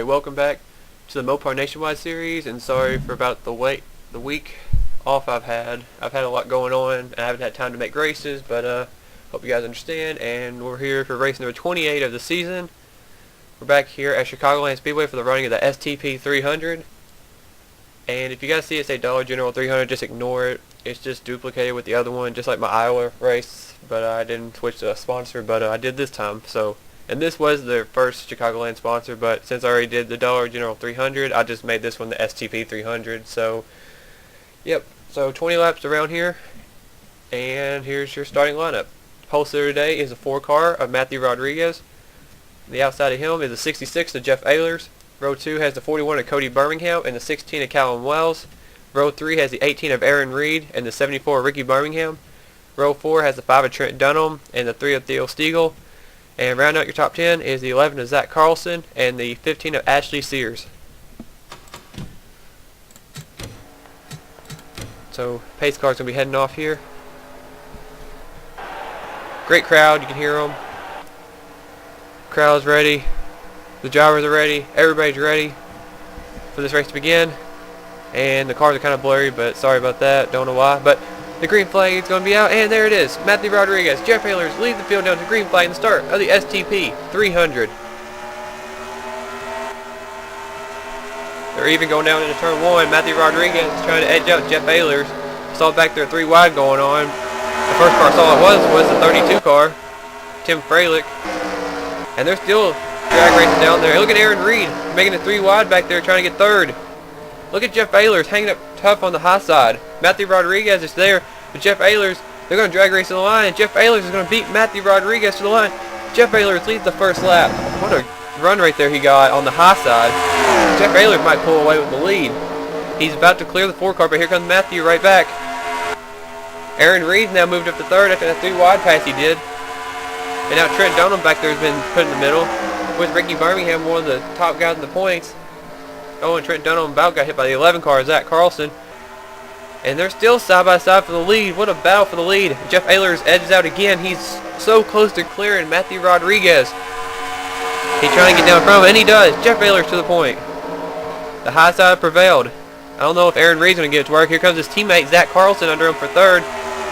Alright, welcome back to the Mopar Nationwide series, and sorry for about the week off I've had. I've had a lot going on, and I haven't had time to make races, but hope you guys understand, and we're here for race number 28 of the season. We're back here at Chicagoland Speedway for the running of the STP 300, and if you guys see it say Dollar General 300, just ignore it. It's just duplicated with the other one, just like my Iowa race, but I didn't switch to a sponsor, but I did this time, so... And this was their first Chicagoland sponsor, but since I already did the Dollar General 300, I just made this one the STP 300. So, yep. So 20 laps around here, and here's your starting lineup. Pole sitter today is a 4-car of Matthew Rodriguez. The outside of him is a 66 of Jeff Ehlers. Row 2 has the 41 of Cody Birmingham and the 16 of Callum Wells. Row 3 has the 18 of Aaron Reed and the 74 of Ricky Birmingham. Row 4 has the 5 of Trent Dunham and the 3 of Theo Stiegel. And round out your top 10 is the 11 of Zach Carlson and the 15 of Ashley Sears. So pace car's going to be heading off here. Great crowd, you can hear them. Crowd's ready. The drivers are ready. Everybody's ready for this race to begin. And the cars are kind of blurry, but sorry about that. Don't know why. But the green flag is going to be out, and there it is. Matthew Rodriguez, Jeff Ehlers lead the field down to green flag in the start of the STP 300. They're even going down into turn 1. Matthew Rodriguez is trying to edge out Jeff Ehlers. Saw back there 3 wide going on. The first car I saw it was the 32 car, Tim Freilich. And they're still drag racing down there. Look at Aaron Reed making it 3 wide back there trying to get third. Look at Jeff Ehlers hanging up tough on the high side. Matthew Rodriguez is there, but Jeff Ehlers, they're going to drag race to the line, and Jeff Ehlers is going to beat Matthew Rodriguez to the line. Jeff Ehlers leads the first lap. What a run right there he got on the high side. Jeff Ehlers might pull away with the lead. He's about to clear the 4-car, but here comes Matthew right back. Aaron Reed's now moved up to third after that 3 wide pass he did. And now Trent Dunham back there has been put in the middle, with Ricky Birmingham, one of the top guys in the points. Oh, and Trent Dunham about got hit by the 11 car, Zach Carlson. And they're still side by side for the lead. What a battle for the lead. Jeff Ehlers edges out again. He's so close to clearing Matthew Rodriguez. He's trying to get down in front of him, and he does. Jeff Ehlers to the point. The high side prevailed. I don't know if Aaron Reed's going to get it to work. Here comes his teammate, Zach Carlson, under him for third.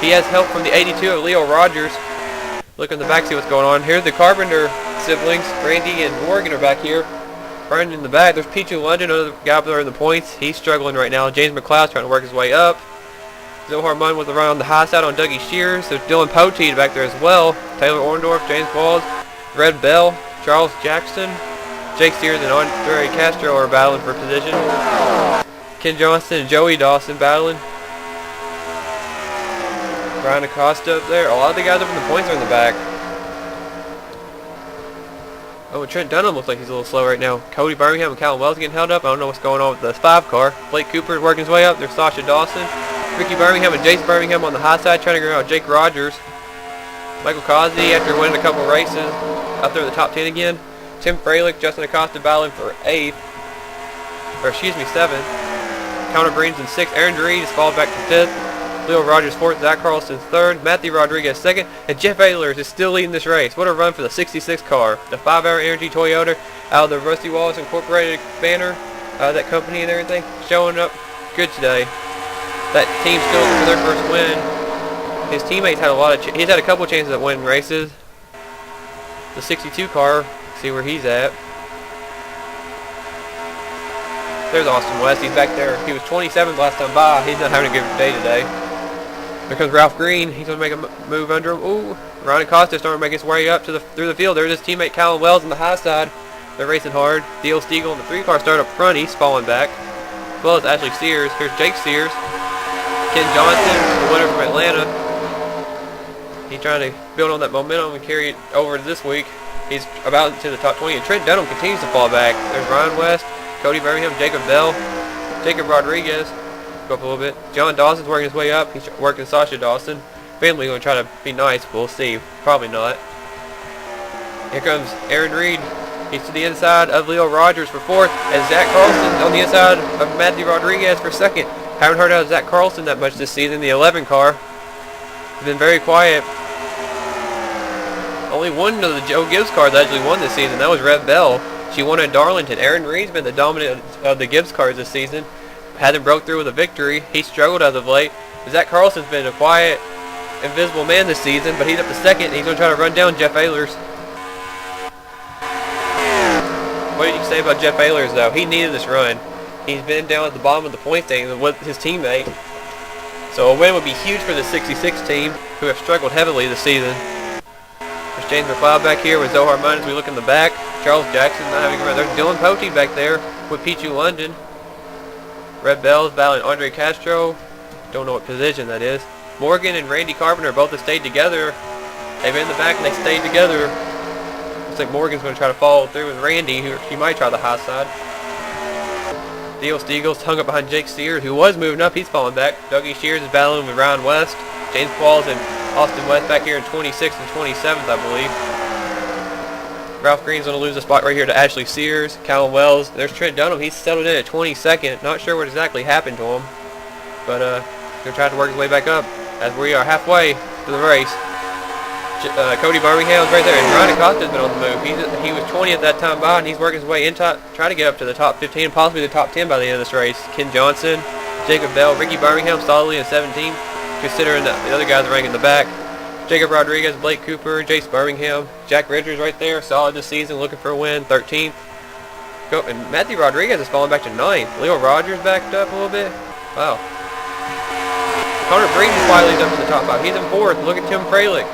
He has help from the 82 of Leo Rogers. Look in the back, see what's going on. Here's the Carpenter siblings. Randy and Morgan are back here. Running in the back, there's Pichu London, another guy up there in the points. He's struggling right now. James McLeod's trying to work his way up. Zohar Munn with a run on the high side on Dougie Shears. There's Dylan Poteet back there as well. Taylor Orndorff, James Walls, Red Bell, Charles Jackson, Jake Sears, and Andre Castro are battling for position. Ken Johnston and Joey Dawson battling. Brian Acosta up there. A lot of the guys up in the points are in the back. Oh, and Trent Dunham looks like he's a little slow right now. Cody Birmingham and Callum Wells getting held up. I don't know what's going on with the 5-car. Blake Cooper is working his way up. There's Sasha Dawson. Ricky Birmingham and Jace Birmingham on the high side trying to get out Jake Rogers. Michael Causey, after winning a couple races, out there in the top 10 again. Tim Freilich, Justin Acosta battling for 7th. Connor Breen's in 6th. Aaron Reed has fallen back to 5th. Leo Rogers 4th, Zach Carlson 3rd, Matthew Rodriguez 2nd, and Jeff Ehlers is still leading this race. What a run for the 66 car. The 5-hour Energy Toyota out of the Rusty Wallace Incorporated banner, that company and everything, showing up good today. That team's still looking for their first win. His teammates had he's had a couple chances at winning races. The 62 car, see where he's at. There's Austin West, he's back there. He was 27th last time by. He's not having a good day today. There comes Ralph Green. He's going to make a move under him. Ooh, Ron Acosta starting to make his way up to through the field. There's his teammate Callum Wells on the high side. They're racing hard. Theo Stiegel in the 3-car start up front. He's falling back. As well as Ashley Sears. Here's Jake Sears. Ken Johnston, the winner from Atlanta. He's trying to build on that momentum and carry it over to this week. He's about into the top 20. And Trent Dunham continues to fall back. There's Ryan West, Cody Birmingham, Jacob Bell, Jacob Rodriguez. Go up a little bit. John Dawson's working his way up. He's working Sasha Dawson. Family going to try to be nice. We'll see. Probably not. Here comes Aaron Reed. He's to the inside of Leo Rogers for 4th. And Zach Carlson on the inside of Matthew Rodriguez for 2nd. Haven't heard out of Zach Carlson that much this season. The 11 car. He's been very quiet. Only one of the Joe Gibbs cars actually won this season. That was Red Bell. She won at Darlington. Aaron Reed's been the dominant of the Gibbs cars this season. Hasn't broke through with a victory. He struggled as of late. Zach Carlson's been a quiet, invisible man this season, but he's up to second, and he's going to try to run down Jeff Ehlers. What did you say about Jeff Ehlers, though? He needed this run. He's been down at the bottom of the point standings with his teammate. So a win would be huge for the 66 team, who have struggled heavily this season. There's James McLeod back here with Zohar Mine as we look in the back. Charles Jackson not having a run. There's Dylan Pote back there with Pichu London. Red Bell's battling Andre Castro. Don't know what position that is. Morgan and Randy Carpenter both have stayed together. They've been in the back and they stayed together. Looks like Morgan's going to try to follow through with Randy, who he might try the high side. Theo Steagle's hung up behind Jake Sears, who was moving up. He's falling back. Dougie Shears is battling with Ryan West. James Qualls and Austin West back here in 26th and 27th, I believe. Ralph Green's going to lose a spot right here to Ashley Sears. Callum Wells. There's Trent Dunham. He's settled in at 22nd. Not sure what exactly happened to him. But going to try to work his way back up as we are halfway to the race. Cody Birmingham's right there. And Ryan Acosta's been on the move. He was 20 at that time by, and he's working his way in top, trying to get up to the top 15 and possibly the top 10 by the end of this race. Ken Johnson, Jacob Bell, Ricky Birmingham solidly in 17th, considering the other guys are ranking in the back. Jacob Rodriguez, Blake Cooper, Jace Birmingham, Jack Richards right there, solid this season, looking for a win, 13th. And Matthew Rodriguez is falling back to 9th. Leo Rogers backed up a little bit. Wow. Connor Breen quietly up in the top 5. He's in 4th. Look at Tim Fralick.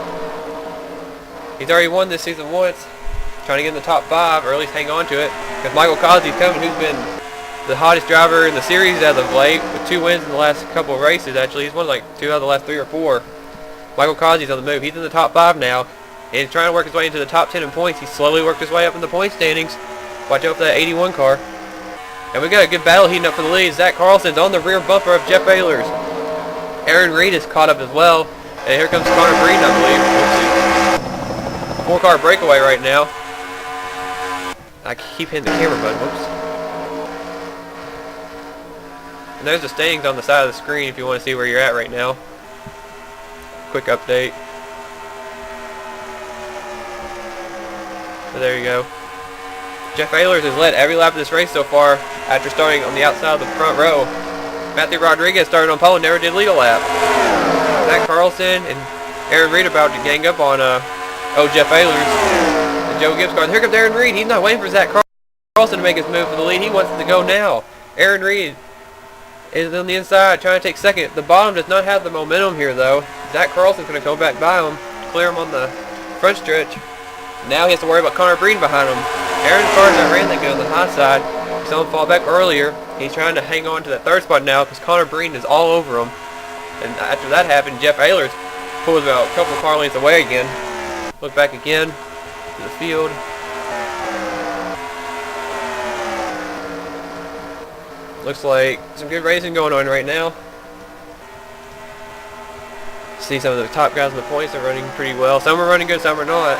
He's already won this season once. Trying to get in the top 5, or at least hang on to it. Because Michael Cosby's coming, who's been the hottest driver in the series as of late, with 2 wins in the last couple of races, actually. He's won like 2 out of the last 3 or 4. Michael Cosby's on the move. He's in the top 5 now. And he's trying to work his way into the top 10 in points. He's slowly worked his way up in the point standings. Watch out for that 81 car. And we got a good battle heating up for the lead. Zach Carlson's on the rear bumper of Jeff Ehlers. Aaron Reed is caught up as well. And here comes Connor Breen, I believe. 4-car breakaway right now. I keep hitting the camera button. Whoops. And there's the standings on the side of the screen if you want to see where you're at right now. Quick update. So there you go. Jeff Ehlers has led every lap of this race so far after starting on the outside of the front row. Matthew Rodriguez started on pole and never did lead a lap. Zach Carlson and Aaron Reed about to gang up on Jeff Ehlers. And Joe Gibbs car. Here comes Aaron Reed. He's not waiting for Zach Carlson to make his move for the lead. He wants to go now. Aaron Reed is on the inside trying to take second. The bottom does not have the momentum here though. Zach Carlson's going to go back by him, clear him on the front stretch. Now he has to worry about Connor Breen behind him. Aaron's car that ran that good on the high side. He saw him fall back earlier. He's trying to hang on to that 3rd spot now because Connor Breen is all over him. And after that happened, Jeff Ehlers pulled about a couple of car lengths away again. Look back again to the field. Looks like some good racing going on right now. See some of the top guys in the points are running pretty well. Some are running good, some are not.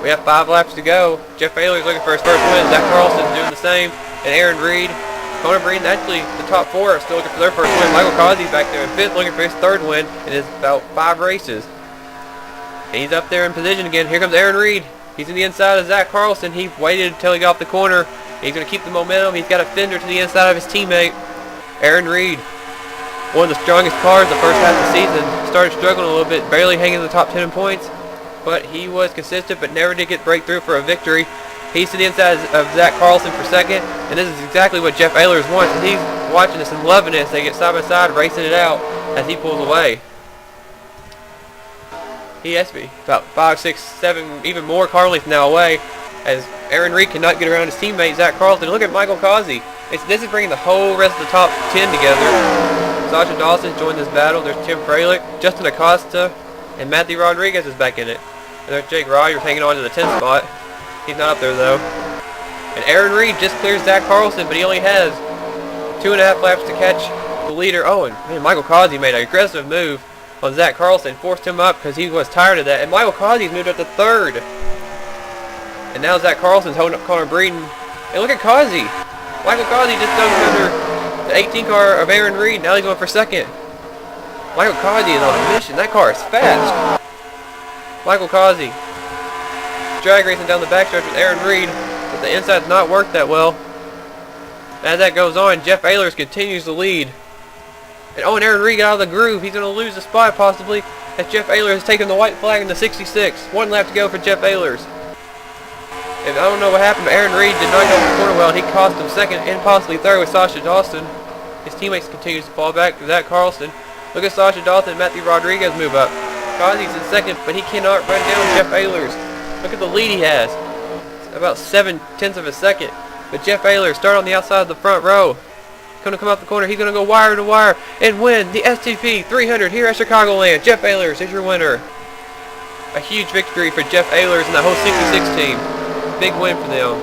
We have 5 laps to go. Jeff Ehlers looking for his first win. Zach Carlson's doing the same. And Aaron Reed. Connor Breen, actually, the top 4 are still looking for their first win. Michael Cosby's back there in 5th looking for his 3rd win. And it's about 5 races. And he's up there in position again. Here comes Aaron Reed. He's in the inside of Zach Carlson. He waited until he got off the corner. He's going to keep the momentum. He's got a fender to the inside of his teammate. Aaron Reed, one of the strongest cars the first half of the season. Started struggling a little bit, barely hanging in the top 10 in points. But he was consistent, but never did get breakthrough for a victory. He's to the inside of Zach Carlson for 2nd, and this is exactly what Jeff Ehlers wants. And he's watching this and loving it as they get side by side, racing it out as he pulls away. He has to be about 5, 6, 7, even more car lengths now away, as Aaron Reed cannot get around his teammate Zach Carlson. Look at Michael Cosby. This is bringing the whole rest of the top 10 together. Sasha Dawson joined this battle. There's Tim Fralick, Justin Acosta, and Matthew Rodriguez is back in it. And there's Jake Rogers hanging on to the 10th spot. He's not up there though. And Aaron Reed just clears Zach Carlson, but he only has 2.5 laps to catch the leader. Oh, and man, Michael Cosby made an aggressive move on Zach Carlson, forced him up because he was tired of that. And Michael Cosby's moved up to 3rd. And now Zach Carlson's holding up Connor Breen. And look at Cosby. Michael Cosby just dunked under the 18 car of Aaron Reed. Now he's going for 2nd. Michael Cosby is on a mission. That car is fast. Michael Cosby drag racing down the backstretch with Aaron Reed, but the inside's not worked that well. As that goes on, Jeff Ehlers continues to lead. And Aaron Reed got out of the groove. He's going to lose the spot possibly, as Jeff Ehlers has taken the white flag in the 66. 1 lap to go for Jeff Ehlers. And I don't know what happened, but Aaron Reed did not go the corner well. He cost him second and possibly third with Sasha Dawson. His teammates continue to fall back to Zach Carlson. Look at Sasha Dawson and Matthew Rodriguez move up. Kazi's in second, but he cannot run down Jeff Ehlers. Look at the lead he has. It's about 7/10 of a second. But Jeff Ehlers started on the outside of the front row. Going to come up the corner. He's going to go wire to wire and win the STP 300 here at Chicagoland. Jeff Ehlers is your winner. A huge victory for Jeff Ehlers and the whole 66 team. Big win for them.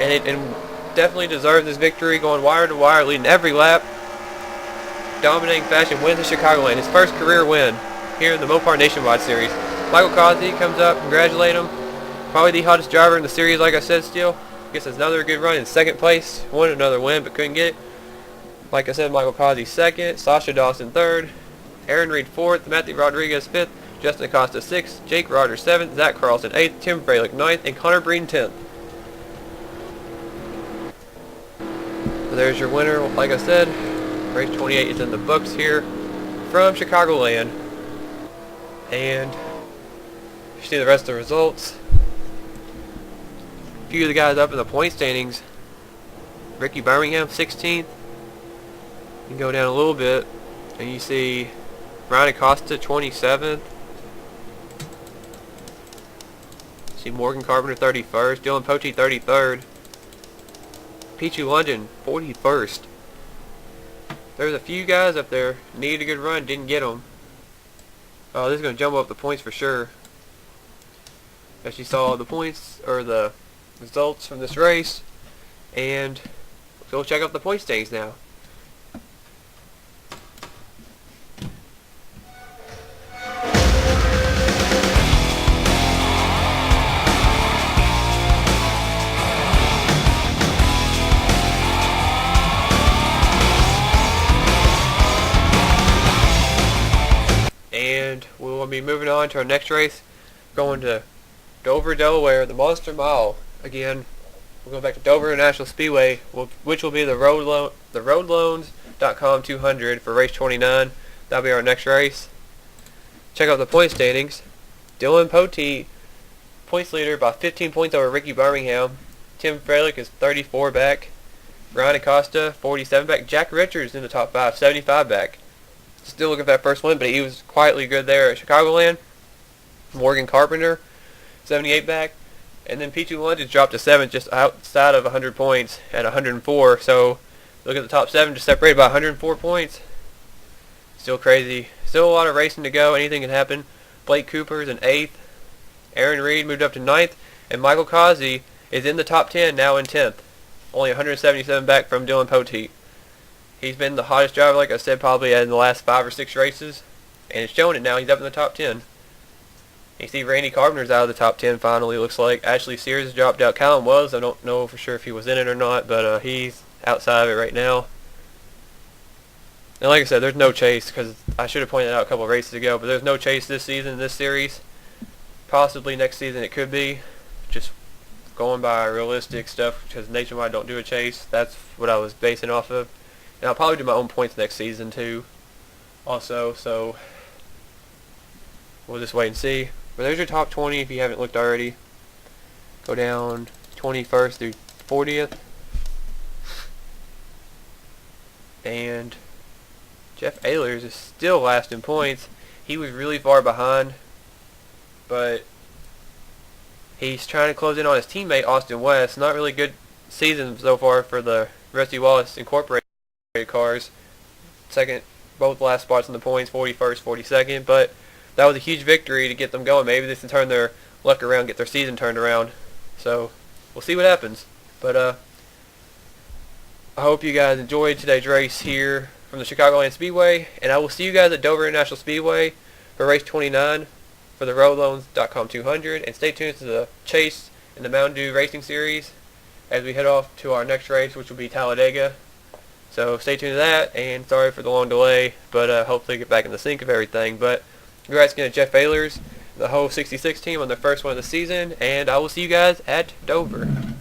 And definitely deserves this victory, going wire to wire, leading every lap. Dominating fashion, wins the Chicagoland. His first career win here in the Mopar Nationwide Series. Michael Kazi comes up, congratulate him. Probably the hottest driver in the series, like I said still. Gets another good run in second place. Won another win, but couldn't get it. Like I said, Michael Kazi second, Sasha Dawson third, Aaron Reed fourth, Matthew Rodriguez fifth, Justin Acosta sixth, Jake Rogers seventh, Zach Carlson eighth, Tim Fralick ninth, and Connor Breen 10th. So there's your winner. Like I said, race 28 is in the books here from Chicagoland. And you see the rest of the results. A few of the guys up in the point standings. Ricky Birmingham 16th. You can go down a little bit and you see Ryan Acosta 27th. See Morgan Carpenter 31st. Dylan Poche 33rd. Pichu London 41st. There's a few guys up there needed a good run, didn't get them. Oh, this is going to jump up the points for sure. As you saw the points or the results from this race, and go check out the point standings now. And we'll be moving on to our next race, going to Dover, Delaware, the Monster Mile. Again, we'll go back to Dover International Speedway, which will be the roadloans.com 200 for race 29. That'll be our next race. Check out the point standings. Dylan Pote, points leader by 15 points over Ricky Birmingham. Tim Fralick is 34 back. Ryan Acosta, 47 back. Jack Richards in the top 5, 75 back. Still looking for that first win, but he was quietly good there at Chicagoland. Morgan Carpenter, 78 back. And then Pichu London dropped to 7th, just outside of 100 points at 104. So look at the top 7, just separated by 104 points. Still crazy. Still a lot of racing to go. Anything can happen. Blake Cooper's in 8th. Aaron Reed moved up to 9th. And Michael Kazi is in the top 10, now in 10th. Only 177 back from Dylan Pote. He's been the hottest driver, like I said, probably in the last 5 or 6 races. And it's showing it now. He's up in the top 10. You see Randy Carpenter's out of the top 10 finally, looks like. Ashley Sears has dropped out. Callum was. I don't know for sure if he was in it or not, but he's outside of it right now. And like I said, there's no chase, because I should have pointed out a couple of races ago, but there's no chase this season, this series. Possibly next season it could be. Just going by realistic stuff, because Nationwide don't do a chase. That's what I was basing off of. And I'll probably do my own points next season too, also, so we'll just wait and see. But there's your top 20 if you haven't looked already. Go down 21st through 40th. And Jeff Ehlers is still last in points. He was really far behind, but he's trying to close in on his teammate Austin West. Not really good season so far for the Rusty Wallace Incorporated cars. Second, both last spots in the points, 41st, 42nd, but that was a huge victory to get them going. Maybe they can turn their luck around, get their season turned around. So we'll see what happens. But I hope you guys enjoyed today's race here from the Chicagoland Speedway, and I will see you guys at Dover International Speedway for race 29 for the roadloans.com 200, and stay tuned to the Chase and the Mountain Dew Racing Series as we head off to our next race, which will be Talladega. So stay tuned to that, and sorry for the long delay, but hopefully get back in the sync of everything. But congrats again to Jeff Ehlers. the whole 66 team on their first one of the season, and I will see you guys at Dover.